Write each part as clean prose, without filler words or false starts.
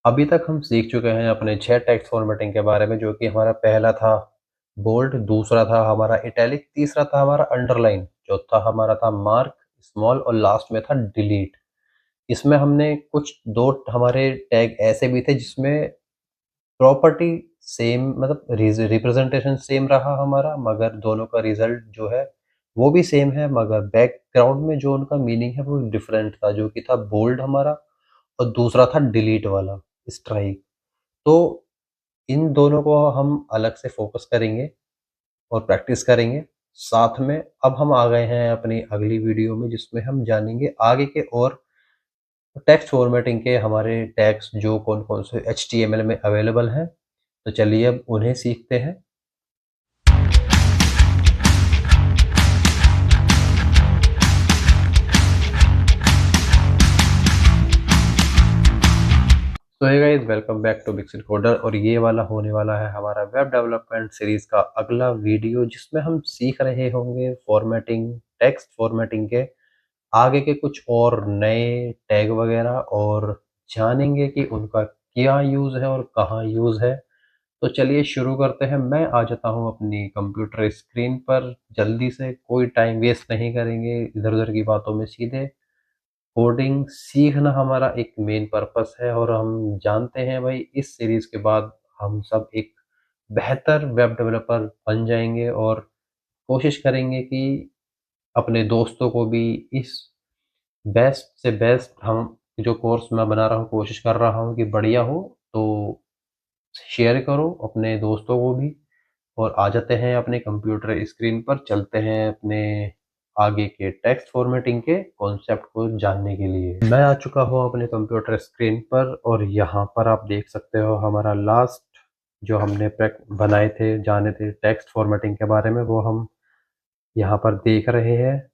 अभी तक हम सीख चुके हैं अपने 6 टेक्स्ट फॉर्मेटिंग के बारे में, जो कि हमारा पहला था बोल्ड, दूसरा था हमारा इटैलिक, तीसरा था हमारा अंडरलाइन, चौथा हमारा था मार्क, स्मॉल और लास्ट में था डिलीट। इसमें हमने कुछ 2 हमारे टैग ऐसे भी थे जिसमें प्रॉपर्टी सेम, मतलब रिप्रेजेंटेशन सेम रहा हमारा, मगर दोनों का रिजल्ट जो है वो भी सेम है, मगर बैकग्राउंड में जो उनका मीनिंग है वो डिफरेंट था, जो कि था बोल्ड हमारा और दूसरा था डिलीट वाला, स्ट्राइक। तो इन दोनों को हम अलग से फोकस करेंगे और प्रैक्टिस करेंगे साथ में। अब हम आ गए हैं अपनी अगली वीडियो में, जिसमें हम जानेंगे आगे के और टेक्स्ट फॉर्मेटिंग के हमारे टैग्स जो कौन कौन से HTML में अवेलेबल हैं। तो चलिए अब उन्हें सीखते हैं। तो hey guys, welcome back to Pixel Coder, और ये वाला होने वाला है हमारा वेब डेवलपमेंट सीरीज का अगला वीडियो, जिसमें हम सीख रहे होंगे फॉर्मेटिंग, टेक्स्ट फॉर्मेटिंग के आगे के कुछ और नए टैग वगैरह, और जानेंगे कि उनका क्या यूज़ है और कहाँ यूज़ है। तो चलिए शुरू करते हैं। मैं आ जाता हूँ अपनी कंप्यूटर स्क्रीन पर जल्दी से, कोई टाइम वेस्ट नहीं करेंगे इधर उधर की बातों में, सीधे कोडिंग सीखना हमारा एक मेन पर्पस है। और हम जानते हैं भाई, इस सीरीज के बाद हम सब एक बेहतर वेब डेवलपर बन जाएंगे, और कोशिश करेंगे कि अपने दोस्तों को भी इस बेस्ट से बेस्ट, हम जो कोर्स मैं बना रहा हूँ कोशिश कर रहा हूँ कि बढ़िया हो, तो शेयर करो अपने दोस्तों को भी। और आ जाते हैं अपने कंप्यूटर स्क्रीन पर, चलते हैं अपने आगे के टेक्स्ट फॉर्मेटिंग के कॉन्सेप्ट को जानने के लिए। मैं आ चुका हूँ अपने कंप्यूटर स्क्रीन पर, और यहाँ पर आप देख सकते हो हमारा लास्ट जो हमने बनाए थे, जाने थे टेक्स्ट फॉर्मेटिंग के बारे में, वो हम यहाँ पर देख रहे हैं।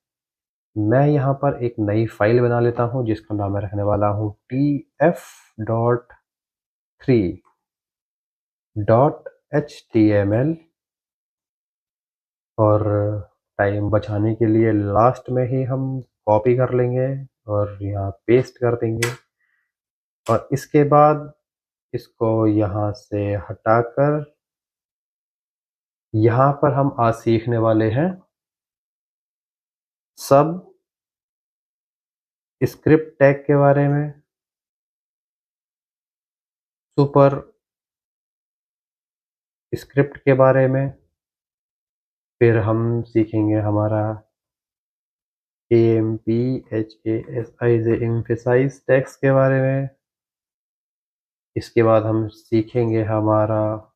मैं यहाँ पर एक नई फाइल बना लेता हूँ जिसका नाम मैं रखने वाला हूँ tf.3.html, और टाइम बचाने के लिए लास्ट में ही हम कॉपी कर लेंगे और यहाँ पेस्ट कर देंगे। और इसके बाद इसको यहाँ से हटाकर यहाँ पर हम आज सीखने वाले हैं सब स्क्रिप्ट टैग के बारे में, सुपर स्क्रिप्ट के बारे में, फिर हम सीखेंगे हमारा AMPHASIJ एम्फेसाइज टैग्स के बारे में। इसके बाद हम सीखेंगे हमारा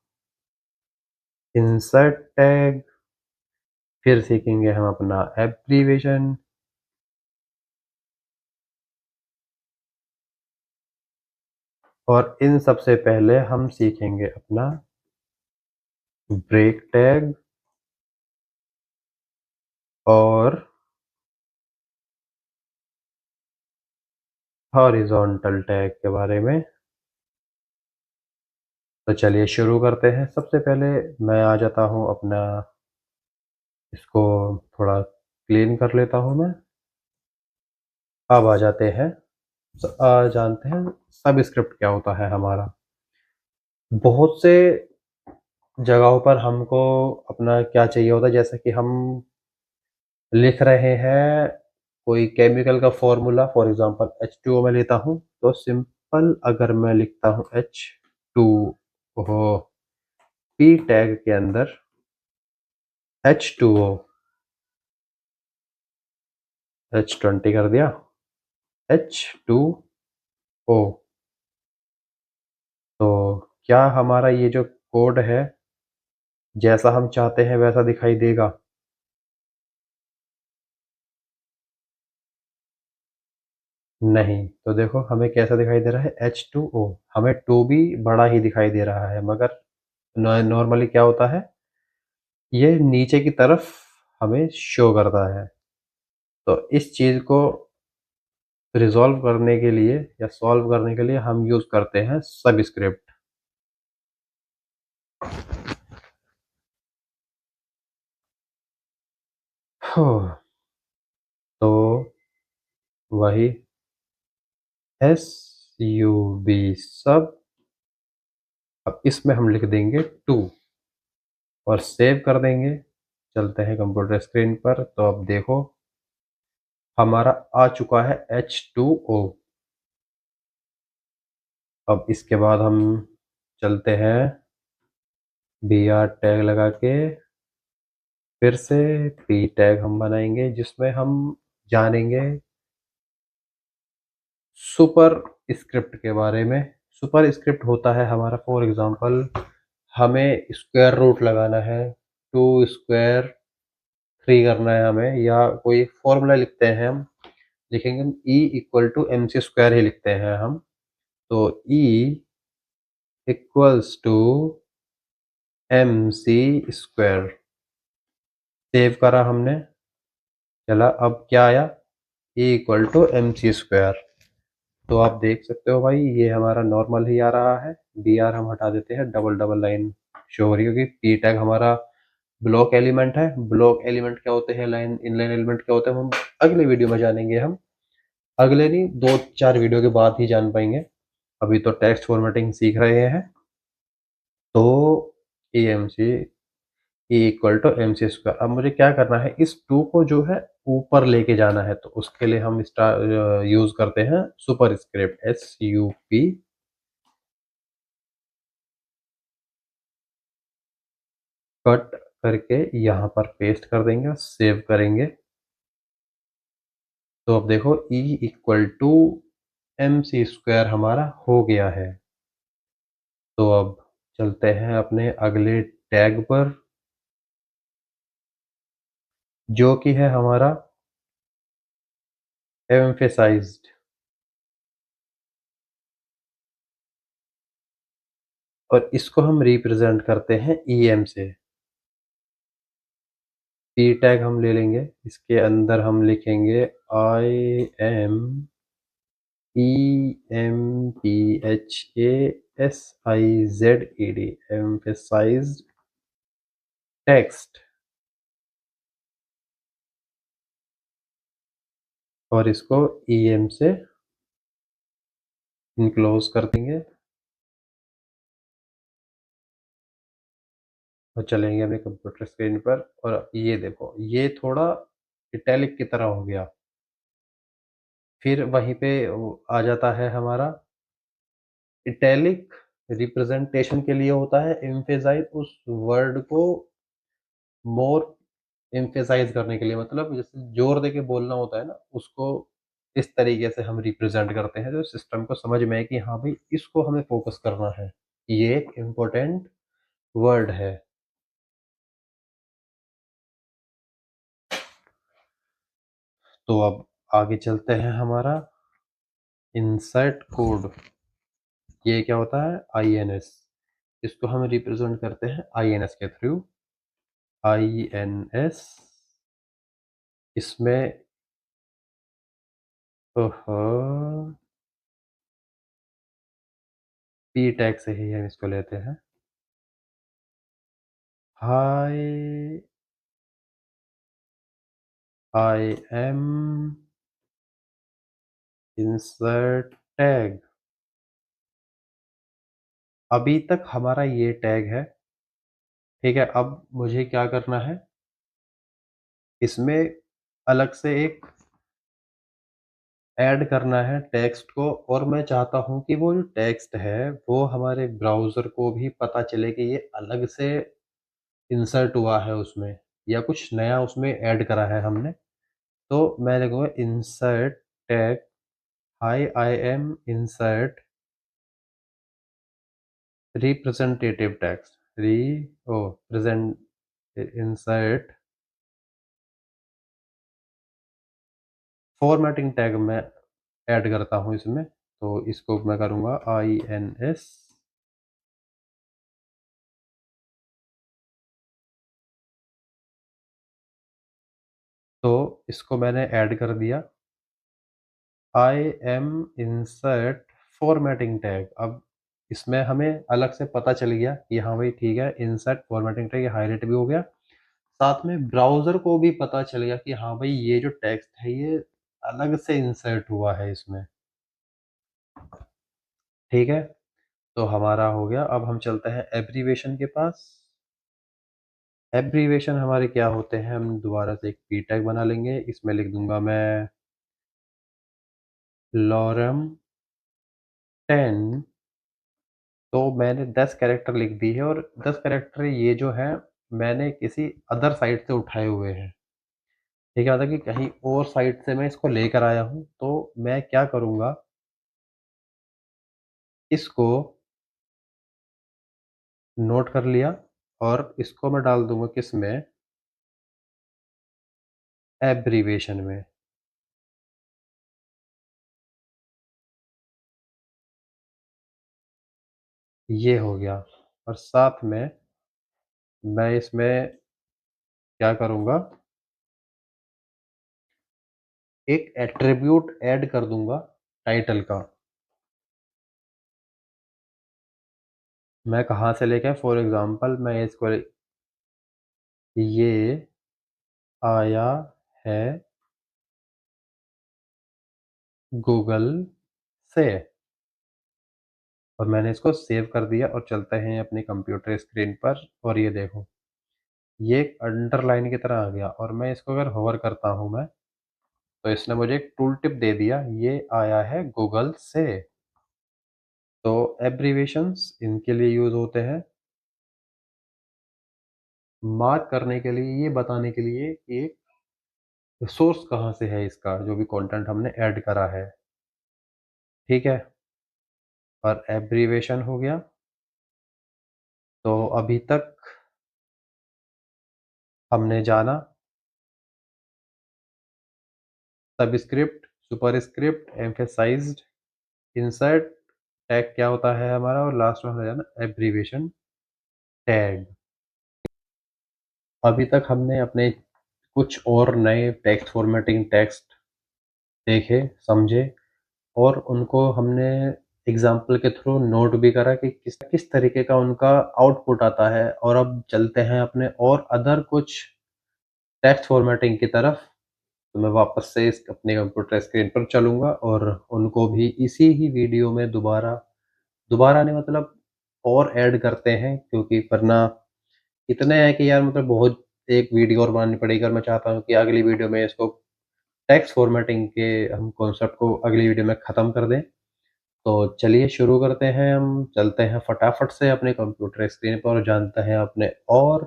इंसर्ट टैग, फिर सीखेंगे हम अपना एब्रीवेशन, और इन सबसे पहले हम सीखेंगे अपना ब्रेक टैग और हॉरिजॉन्टल टैग के बारे में। तो चलिए शुरू करते हैं। सबसे पहले मैं आ जाता हूँ अपना, इसको थोड़ा क्लीन कर लेता हूँ मैं। अब आ जाते हैं, जानते हैं सब स्क्रिप्ट क्या होता है हमारा। बहुत से जगहों पर हमको अपना क्या चाहिए होता है, जैसे कि हम लिख रहे हैं कोई केमिकल का फॉर्मूला, फॉर एग्जांपल H2O में लेता हूँ, तो सिंपल अगर मैं लिखता हूँ H2 ओ, P टैग के अंदर H2O, H20 कर दिया, H2O, तो क्या हमारा ये जो कोड है जैसा हम चाहते हैं वैसा दिखाई देगा? नहीं। तो देखो हमें कैसा दिखाई दे रहा है, H2O, हमें 2 भी बड़ा ही दिखाई दे रहा है, मगर नॉर्मली क्या होता है, ये नीचे की तरफ हमें शो करता है। तो इस चीज़ को रिजॉल्व करने के लिए या सॉल्व करने के लिए हम यूज़ करते हैं सबस्क्रिप्ट। तो वही SUB सब अब इसमें हम लिख देंगे 2 और सेव कर देंगे। चलते हैं कंप्यूटर स्क्रीन पर, तो अब देखो हमारा आ चुका है H2O। अब इसके बाद हम चलते हैं बी आर टैग लगा के फिर से पी टैग हम बनाएंगे, जिसमें हम जानेंगे सुपर स्क्रिप्ट के बारे में। सुपर स्क्रिप्ट होता है हमारा, फॉर एग्जांपल हमें स्क्वायर रूट लगाना है, 2 स्क्वायर 3 करना है हमें, या कोई फॉर्मूला लिखते हैं हम, लिखेंगे E equal to M C square ही लिखते हैं हम। तो E equals to M C square, save करा हमने। चला अब क्या आया, E equal to M C square. तो आप देख सकते हो भाई, ये हमारा नॉर्मल ही आ रहा है। बी आर हम हटा देते हैं, डबल डबल लाइन शो हो रही होगी। पी टैग हमारा ब्लॉक एलिमेंट है। ब्लॉक एलिमेंट क्या होते हैं, लाइन इनलाइन एलिमेंट क्या होते हैं, हम अगले वीडियो में जानेंगे। हम अगले नहीं, 2-4 वीडियो के बाद ही जान पाएंगे। अभी तो टेक्स्ट फॉर्मेटिंग सीख रहे हैं। तो A M C E equal to M C square. अब मुझे क्या करना है, इस 2 को जो है ऊपर लेके जाना है, तो उसके लिए हम यूज करते हैं सुपर स्क्रिप्ट SUP। कट करके यहाँ पर पेस्ट कर देंगे और सेव करेंगे। तो अब देखो E equal to M C square हमारा हो गया है। तो अब चलते हैं अपने अगले टैग पर, जो कि है हमारा एम्फेसाइज्ड। और इसको हम रिप्रेजेंट करते हैं EM से। P टैग हम ले लेंगे, इसके अंदर हम लिखेंगे IMPHASIZED, एम्फेसाइज्ड टेक्स्ट। और इसको EM से इनक्लोज कर देंगे और चलेंगे अपने कंप्यूटर स्क्रीन पर। और ये देखो, ये थोड़ा इटैलिक की तरह हो गया। फिर वहीं पे वो आ जाता है हमारा इटैलिक, रिप्रेजेंटेशन के लिए होता है। एम्फेसाइज उस वर्ड को मोर एम्फेसाइज करने के लिए, मतलब जैसे जोर दे के बोलना होता है ना, उसको इस तरीके से हम रिप्रेजेंट करते हैं, जो सिस्टम को समझ में है कि हाँ भाई इसको हमें फोकस करना है, ये एक इम्पोर्टेंट वर्ड है। तो अब आगे चलते हैं हमारा इंसर्ट कोड। ये क्या होता है, INS। इसको हम रिप्रेजेंट करते हैं INS के थ्रू। INS इसमें ओहो पी टैग से ही हम इसको लेते हैं। हाय आई एम इंसर्ट टैग। अभी तक हमारा ये टैग है, ठीक है। अब मुझे क्या करना है, इसमें अलग से एक ऐड करना है टेक्स्ट को। और मैं चाहता हूँ कि वो जो टेक्स्ट है वो हमारे ब्राउज़र को भी पता चले कि ये अलग से इंसर्ट हुआ है उसमें, या कुछ नया उसमें ऐड करा है हमने। तो मैं लिखूँगा insert tag high I am insert representative text री ओ प्रेजेंट इंसर्ट फॉर्मेटिंग टैग मैं ऐड करता हूँ इसमें। तो इसको मैं करूँगा INS। तो इसको मैंने ऐड कर दिया, I am insert formatting tag. अब इसमें हमें अलग से पता चल गया कि हाँ भाई ठीक है, इंसर्ट फॉर्मेटिंग टैग हाईलाइट भी हो गया। साथ में ब्राउज़र को भी पता चल गया कि हाँ भाई ये जो टेक्स्ट है ये अलग से इंसर्ट हुआ है इसमें, ठीक है। तो हमारा हो गया। अब हम चलते हैं एब्रीवेशन के पास। एब्रीवेशन हमारे क्या होते हैं, हम दोबारा से एक पी टैग बना लेंगे। इसमें लिख दूंगा मैं लॉरम 10। तो मैंने 10 कैरेक्टर लिख दी है, और 10 कैरेक्टर ये जो है मैंने किसी अदर साइट से उठाए हुए हैं। ये क्या होता है कि कहीं और साइट से मैं इसको लेकर आया हूँ, तो मैं क्या करूँगा, इसको नोट कर लिया और इसको मैं डाल दूँगा किसमें, एब्रीवेशन में। ये हो गया। और साथ में मैं इसमें क्या करूँगा, एक एट्रिब्यूट ऐड कर दूँगा टाइटल का। मैं कहाँ से लेके, फॉर एग्ज़ाम्पल मैं इसको, ये आया है गूगल से, और मैंने इसको सेव कर दिया। और चलते हैं अपनी कंप्यूटर स्क्रीन पर, और ये देखो ये एक अंडरलाइन की तरह आ गया। और मैं इसको अगर होवर करता हूँ मैं, तो इसने मुझे एक टूल टिप दे दिया, ये आया है गूगल से। तो एब्रीवेशंस इनके लिए यूज होते हैं, मार्क करने के लिए, ये बताने के लिए कि सोर्स कहाँ से है इसका, जो भी कंटेंट हमने ऐड करा है। ठीक है, और एब्रीवेशन हो गया। तो अभी तक हमने जाना subscript, superscript, emphasised, insert, tag क्या होता है हमारा, और लास्ट में हमने जाना एब्रीवेशन टैग। अभी तक हमने अपने कुछ और नए टेक्स्ट फॉर्मेटिंग टेक्स्ट देखे, समझे, और उनको हमने एग्जाम्पल के थ्रू नोट भी करा कि किस किस तरीके का उनका आउटपुट आता है। और अब चलते हैं अपने और अदर कुछ टेक्स्ट फॉर्मेटिंग की तरफ। तो मैं वापस से इस अपने कंप्यूटर स्क्रीन पर चलूँगा और उनको भी इसी ही वीडियो में दोबारा दोबारा नहीं, मतलब और ऐड करते हैं, क्योंकि वरना इतने हैं कि यार मतलब बहुत, एक वीडियो और बनानी पड़ेगी। और मैं चाहता हूँ कि अगली वीडियो में इसको टेक्स्ट फॉर्मेटिंग के हम कॉन्सेप्ट को अगली वीडियो में ख़त्म कर दें। तो चलिए शुरू करते हैं, हम चलते हैं फटाफट से अपने कंप्यूटर स्क्रीन पर और जानते हैं अपने और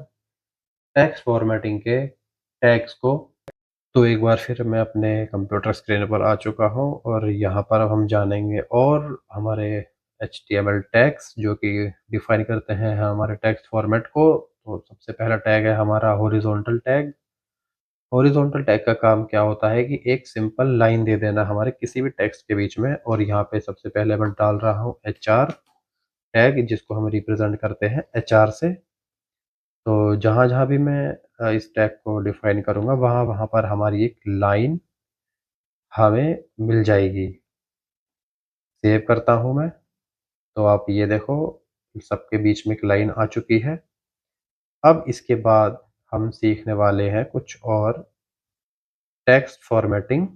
टेक्स्ट फॉर्मेटिंग के टैग्स को। तो एक बार फिर मैं अपने कंप्यूटर स्क्रीन पर आ चुका हूँ, और यहाँ पर अब हम जानेंगे और हमारे HTML टैग्स जो कि डिफाइन करते हैं हमारे टेक्स्ट फॉर्मेट को। तो सबसे पहला टैग है हमारा हॉरिजॉन्टल टैग। हॉरिजॉन्टल टैग का काम क्या होता है कि एक सिंपल लाइन दे देना हमारे किसी भी टेक्स्ट के बीच में। और यहाँ पे सबसे पहले मैं डाल रहा हूँ HR टैग, जिसको हम रिप्रेजेंट करते हैं HR से। तो जहाँ जहाँ भी मैं इस टैग को डिफाइन करूँगा, वहाँ वहाँ पर हमारी एक लाइन हमें मिल जाएगी। सेव करता हूँ मैं, तो आप ये देखो सबके बीच में एक लाइन आ चुकी है। अब इसके बाद हम सीखने वाले हैं कुछ और टेक्स्ट फॉर्मेटिंग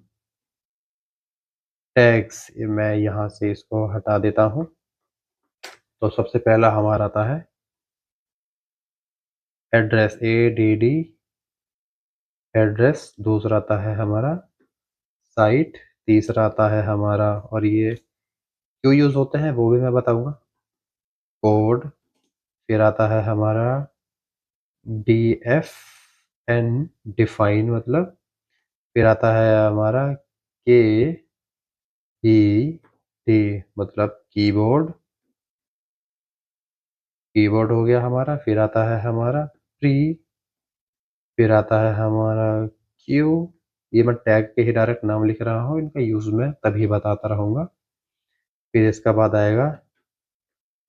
टैग्स। मैं यहाँ से इसको हटा देता हूँ। तो सबसे पहला हमारा आता है एड्रेस, ADD एड्रेस। दूसरा आता है हमारा साइट। तीसरा आता है हमारा, और ये क्यों यूज़ होते हैं वो भी मैं बताऊँगा, कोड। फिर आता है हमारा DFN, डिफाइन मतलब। फिर आता है हमारा KED मतलब कीबोर्ड। कीबोर्ड हो गया हमारा। फिर आता है हमारा प्री। फिर आता है हमारा क्यू। ये मैं टैग के ही डायरेक्ट नाम लिख रहा हूँ, इनका यूज़ मैं तभी बताता रहूँगा। फिर इसका बाद आएगा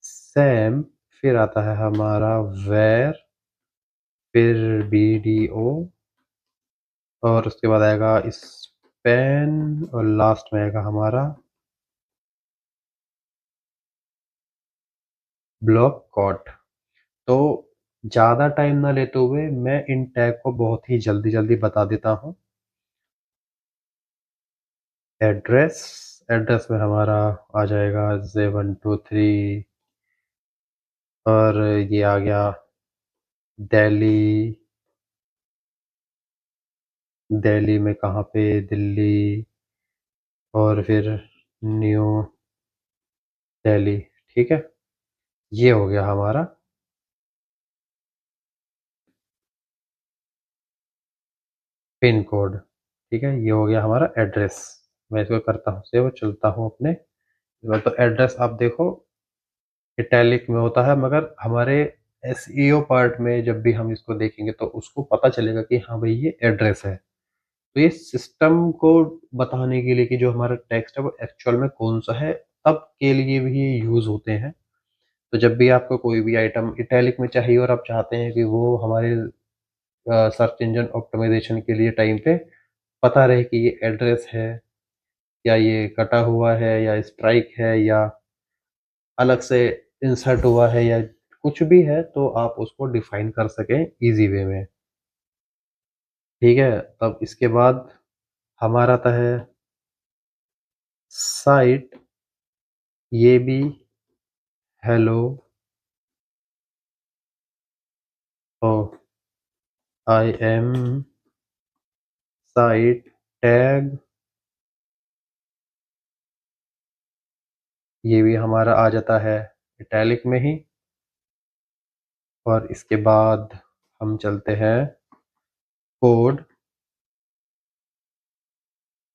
सैम। फिर आता है हमारा वेर। फिर BDO, और उसके बाद आएगा स्पैन, और लास्ट में आएगा हमारा ब्लॉक कॉट। तो ज़्यादा टाइम ना लेते हुए मैं इन टैग को बहुत ही जल्दी जल्दी बता देता हूँ। एड्रेस, एड्रेस में हमारा आ जाएगा 723 और ये आ गया दिल्ली। दिल्ली में कहाँ पे? दिल्ली, और फिर न्यू दिल्ली। ठीक है, ये हो गया हमारा पिन कोड। ठीक है, ये हो गया हमारा एड्रेस। मैं इसको करता हूँ सेव, चलता हूँ अपने। तो एड्रेस आप देखो इटैलिक में होता है, मगर हमारे एसईओ पार्ट में जब भी हम इसको देखेंगे तो उसको पता चलेगा कि हाँ भाई ये एड्रेस है। तो ये सिस्टम को बताने के लिए कि जो हमारा टेक्स्ट है वो एक्चुअल में कौन सा है, तब के लिए भी ये यूज होते हैं। तो जब भी आपको कोई भी आइटम इटैलिक में चाहिए और आप चाहते हैं कि वो हमारे सर्च इंजन ऑप्टिमाइजेशन के लिए टाइम पे पता रहे कि ये एड्रेस है, या ये कटा हुआ है, या स्ट्राइक है, या अलग से इंसर्ट हुआ है, या कुछ भी है, तो आप उसको डिफाइन कर सकें इजी वे में। ठीक है, तब इसके बाद हमारा आता है साइट। ये भी हेलो, तो आई एम साइट टैग, ये भी हमारा आ जाता है इटैलिक में ही। और इसके बाद हम चलते हैं कोड।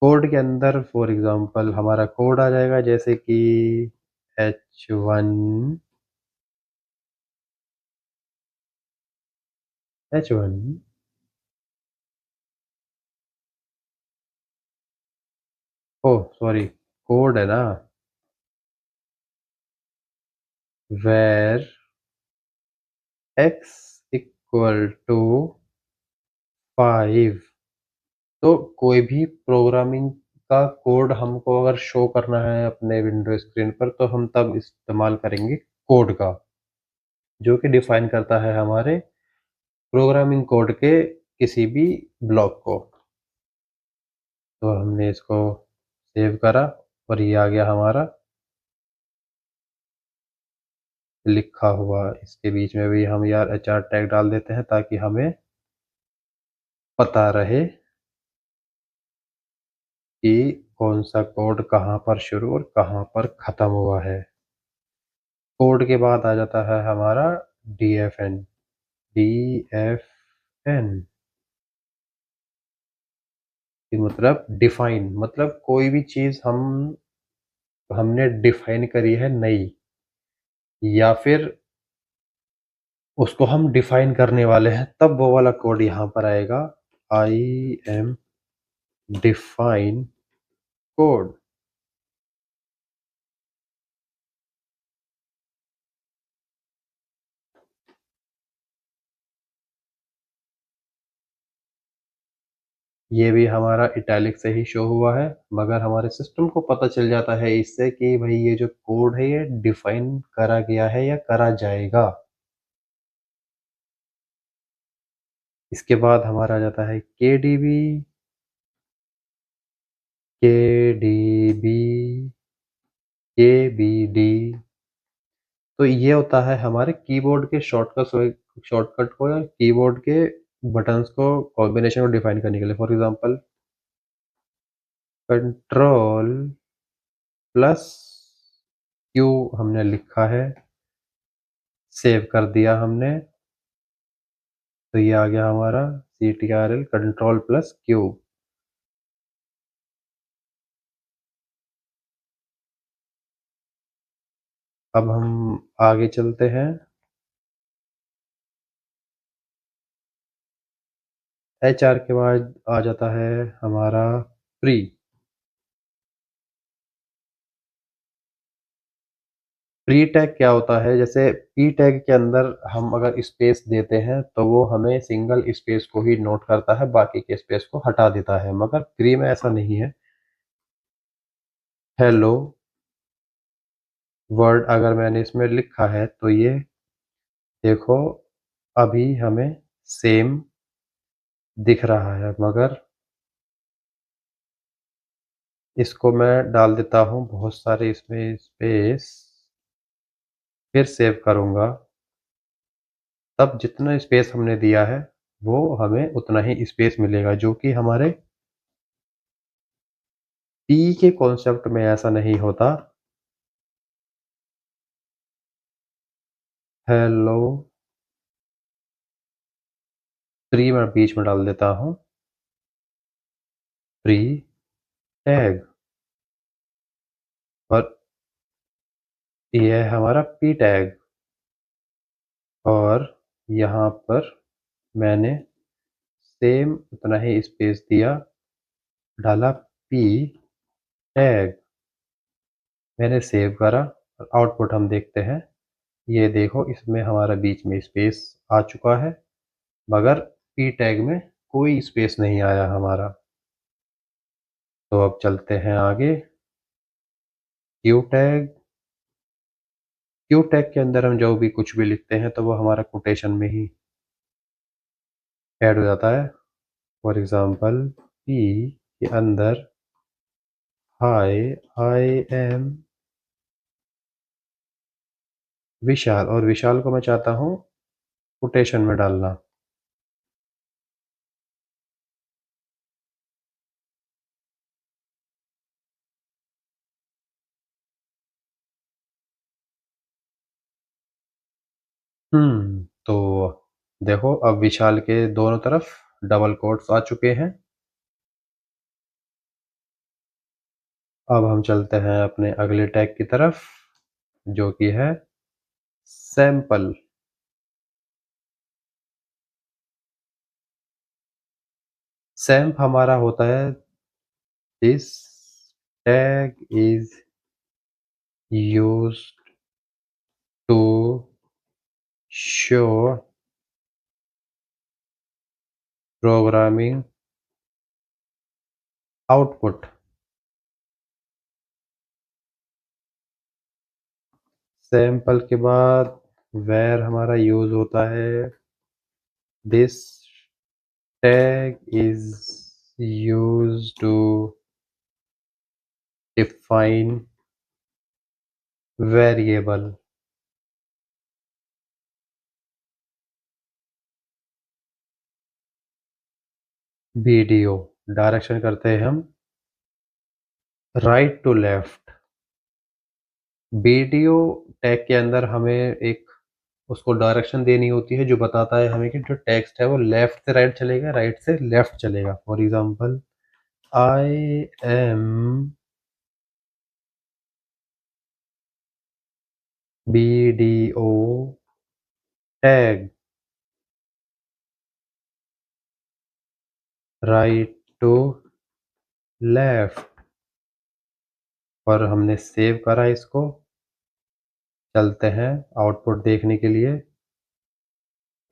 कोड के अंदर फॉर एग्जांपल हमारा कोड आ जाएगा जैसे कि H1, H1, ओ सॉरी, कोड है ना, वेर x इक्वल टू 5। तो कोई भी प्रोग्रामिंग का कोड हमको अगर शो करना है अपने विंडो स्क्रीन पर, तो हम तब इस्तेमाल करेंगे कोड का, जो कि डिफाइन करता है हमारे प्रोग्रामिंग कोड के किसी भी ब्लॉक को। तो हमने इसको सेव करा और ये आ गया हमारा लिखा हुआ। इसके बीच में भी हम यार HR टैग डाल देते हैं ताकि हमें पता रहे कि कौन सा कोड कहाँ पर शुरू और कहाँ पर ख़त्म हुआ है। कोड के बाद आ जाता है हमारा DFN। DFN कि मतलब डिफाइन, मतलब कोई भी चीज़ हमने डिफाइन करी है नई, या फिर उसको हम डिफाइन करने वाले हैं, तब वो वाला कोड यहाँ पर आएगा। I am define code. ये भी हमारा इटैलिक से ही शो हुआ है, मगर हमारे सिस्टम को पता चल जाता है इससे कि भाई ये जो कोड है ये डिफाइन करा गया है या करा जाएगा। इसके बाद हमारा आ जाता है KDB। KDB, KBD। तो ये होता है हमारे कीबोर्ड के शॉर्टकट को या कीबोर्ड के बटन्स को कॉम्बिनेशन को डिफाइन करने के लिए। For example control plus Q हमने लिखा है, सेव कर दिया हमने, तो ये आ गया हमारा CTRL कंट्रोल प्लस क्यू। अब हम आगे चलते हैं। HR के बाद आ जाता है हमारा प्री। प्री टैग क्या होता है? जैसे पी टैग के अंदर हम अगर स्पेस देते हैं तो वो हमें सिंगल स्पेस को ही नोट करता है, बाकी के स्पेस को हटा देता है, मगर प्री में ऐसा नहीं है। हेलो वर्ड अगर मैंने इसमें लिखा है तो ये देखो अभी हमें सेम दिख रहा है, मगर इसको मैं डाल देता हूँ बहुत सारे इसमें स्पेस, फिर सेव करूँगा। तब जितना स्पेस हमने दिया है वो हमें उतना ही स्पेस मिलेगा, जो कि हमारे पी के कॉन्सेप्ट में ऐसा नहीं होता। हेलो, प्री मैं बीच में डाल देता हूँ, प्री टैग, और ये है हमारा पी टैग। और यहाँ पर मैंने सेम उतना ही स्पेस दिया, डाला पी टैग, मैंने सेव करा और आउटपुट हम देखते हैं। ये देखो, इसमें हमारा बीच में स्पेस आ चुका है, मगर पी टैग में कोई स्पेस नहीं आया हमारा। तो अब चलते हैं आगे। क्यू टैग, क्यू टैग के अंदर हम जो भी कुछ भी लिखते हैं तो वो हमारा कोटेशन में ही ऐड हो जाता है। फॉर एग्जांपल, पी के अंदर हाय आई एम विशाल, और विशाल को मैं चाहता हूँ कोटेशन में डालना। तो देखो, अब विशाल के दोनों तरफ डबल कोट्स आ चुके हैं। अब हम चलते हैं अपने अगले टैग की तरफ, जो कि है सैंपल। सैंप हमारा होता है, this tag is used to show programming output. Sample के बाद वेर हमारा यूज होता है, this tag is used to define variable. Video direction करते हैं हम right to left. Video tag के अंदर हमें एक उसको डायरेक्शन देनी होती है, जो बताता है हमें कि जो टेक्स्ट है वो लेफ्ट से राइट चलेगा, राइट से लेफ्ट चलेगा। For example, I am video tag right to left, और हमने सेव करा इसको। चलते हैं आउटपुट देखने के लिए।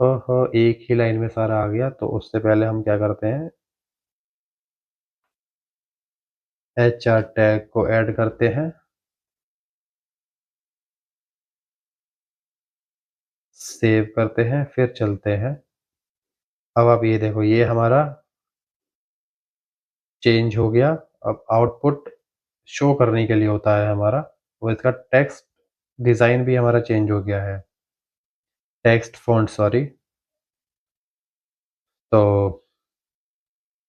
ओहो, एक ही लाइन में सारा आ गया। तो उससे पहले हम क्या करते हैं, एच आर टैग को ऐड करते हैं, सेव करते हैं, फिर चलते हैं। अब आप ये देखो, ये हमारा चेंज हो गया। अब आउटपुट शो करने के लिए होता है हमारा, और इसका टेक्स्ट डिज़ाइन भी हमारा चेंज हो गया है, टेक्स्ट फॉन्ट सॉरी। तो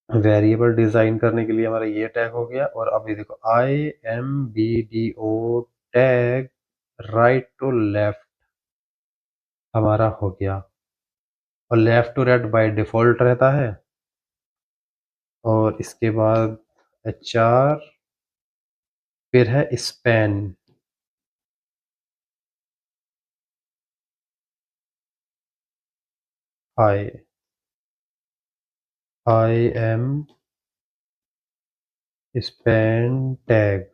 वेरिएबल डिज़ाइन करने के लिए हमारा ये टैग हो गया। और अब ये देखो, I am B D O tag right to left हमारा हो गया, और left to right by default रहता है। और इसके बाद एच आर, फिर है span. I I am span tag.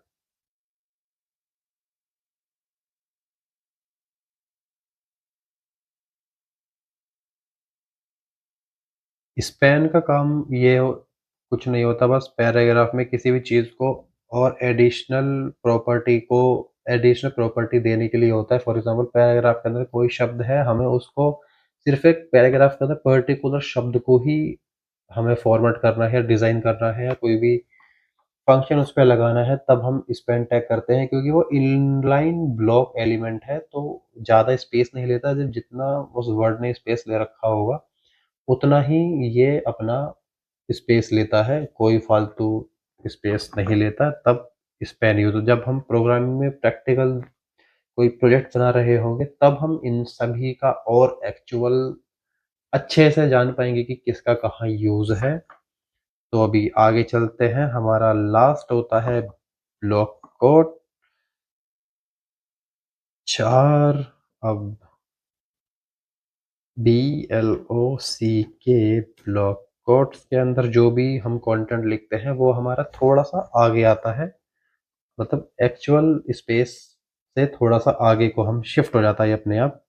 Span का काम ये कुछ नहीं होता, बस पैराग्राफ में किसी भी चीज़ को और एडिशनल प्रॉपर्टी देने के लिए होता है। फॉर एग्जांपल, पैराग्राफ के अंदर कोई शब्द है, हमें उसको सिर्फ एक पैराग्राफ के अंदर पर्टिकुलर शब्द को ही हमें फॉर्मेट करना है, डिज़ाइन करना है, या कोई भी फंक्शन उस पे लगाना है तब हम स्पेन टैग करते हैं, क्योंकि वो इनलाइन ब्लॉक एलिमेंट है तो ज़्यादा स्पेस नहीं लेता। जब जितना उस वर्ड ने स्पेस ले रखा होगा उतना ही ये अपना स्पेस लेता है, कोई फालतू स्पेस नहीं लेता। तब स्पेन यूज, जब हम प्रोग्रामिंग में प्रैक्टिकल कोई प्रोजेक्ट बना रहे होंगे तब हम इन सभी का और एक्चुअल अच्छे से जान पाएंगे कि किसका कहाँ यूज है। तो अभी आगे चलते हैं। हमारा लास्ट होता है ब्लॉक कोड 4। अब BLOCK ब्लॉक कोड्स के अंदर जो भी हम कंटेंट लिखते हैं वो हमारा थोड़ा सा आगे आता है, मतलब एक्चुअल स्पेस से थोड़ा सा आगे को हम शिफ्ट हो जाता है अपने आप।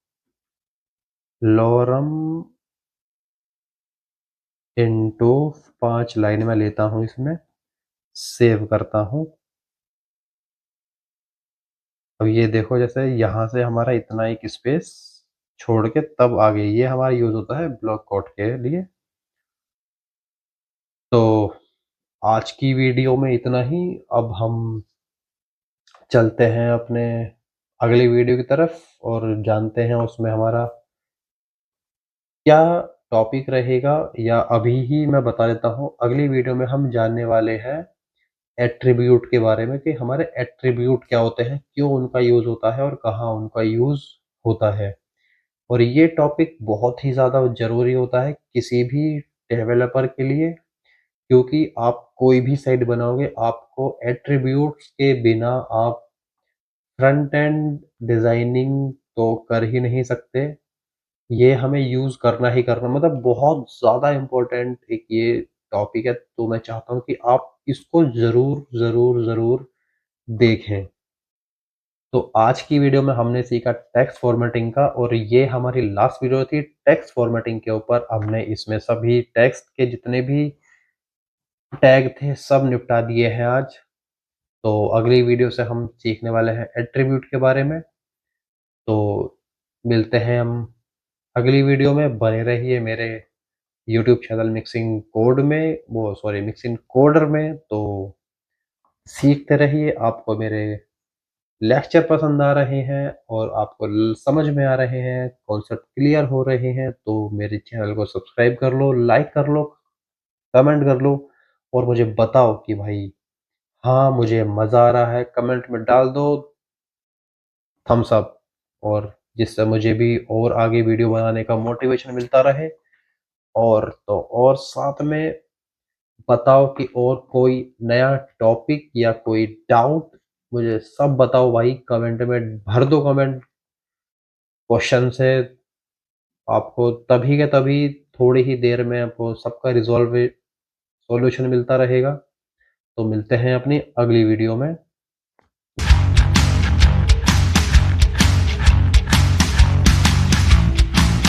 लॉरम इनटू 5 लाइन में लेता हूँ, इसमें सेव करता हूँ। अब ये देखो, जैसे यहाँ से हमारा इतना एक स्पेस छोड़ के तब आगे ये हमारा यूज होता है ब्लॉक कोड के लिए। तो आज की वीडियो में इतना ही। अब हम चलते हैं अपने अगली वीडियो की तरफ और जानते हैं उसमें हमारा क्या टॉपिक रहेगा। या अभी ही मैं बता देता हूँ, अगली वीडियो में हम जानने वाले हैं एट्रीब्यूट के बारे में, कि हमारे एट्रीब्यूट क्या होते हैं, क्यों उनका यूज होता है और कहाँ उनका यूज होता है। और ये टॉपिक बहुत ही ज़्यादा ज़रूरी होता है किसी भी डेवलपर के लिए, क्योंकि आप कोई भी साइट बनाओगे आपको एट्रीब्यूट्स के बिना आप फ्रंट एंड डिज़ाइनिंग तो कर ही नहीं सकते। ये हमें यूज़ करना ही करना, मतलब बहुत ज़्यादा इम्पोर्टेंट एक ये टॉपिक है। तो मैं चाहता हूँ कि आप इसको ज़रूर ज़रूर ज़रूर देखें। तो आज की वीडियो में हमने सीखा टेक्स्ट फॉर्मेटिंग का, और ये हमारी लास्ट वीडियो थी टेक्स्ट फॉर्मेटिंग के ऊपर। हमने इसमें सभी टेक्स्ट के जितने भी टैग थे सब निपटा दिए हैं आज। तो अगली वीडियो से हम सीखने वाले हैं एट्रीब्यूट के बारे में। तो मिलते हैं हम अगली वीडियो में। बने रहिए मेरे यूट्यूब चैनल मिक्सिंग कोड में, वो सॉरी मिक्सिंग कोडर में। तो सीखते रहिए। आपको मेरे लेक्चर पसंद आ रहे हैं और आपको समझ में आ रहे हैं, कॉन्सेप्ट क्लियर हो रहे हैं, तो मेरे चैनल को सब्सक्राइब कर लो, लाइक कर लो, कमेंट कर लो, और मुझे बताओ कि भाई हाँ मुझे मज़ा आ रहा है। कमेंट में डाल दो थम्स अप, और जिससे मुझे भी और आगे वीडियो बनाने का मोटिवेशन मिलता रहे। और तो और साथ में बताओ कि और कोई नया टॉपिक या कोई डाउट, मुझे सब बताओ भाई, कमेंट में भर दो। कमेंट क्वेश्चन से आपको तभी के तभी थोड़ी ही देर में आपको सबका रिजॉल्व सॉल्यूशन मिलता रहेगा। तो मिलते हैं अपनी अगली वीडियो में।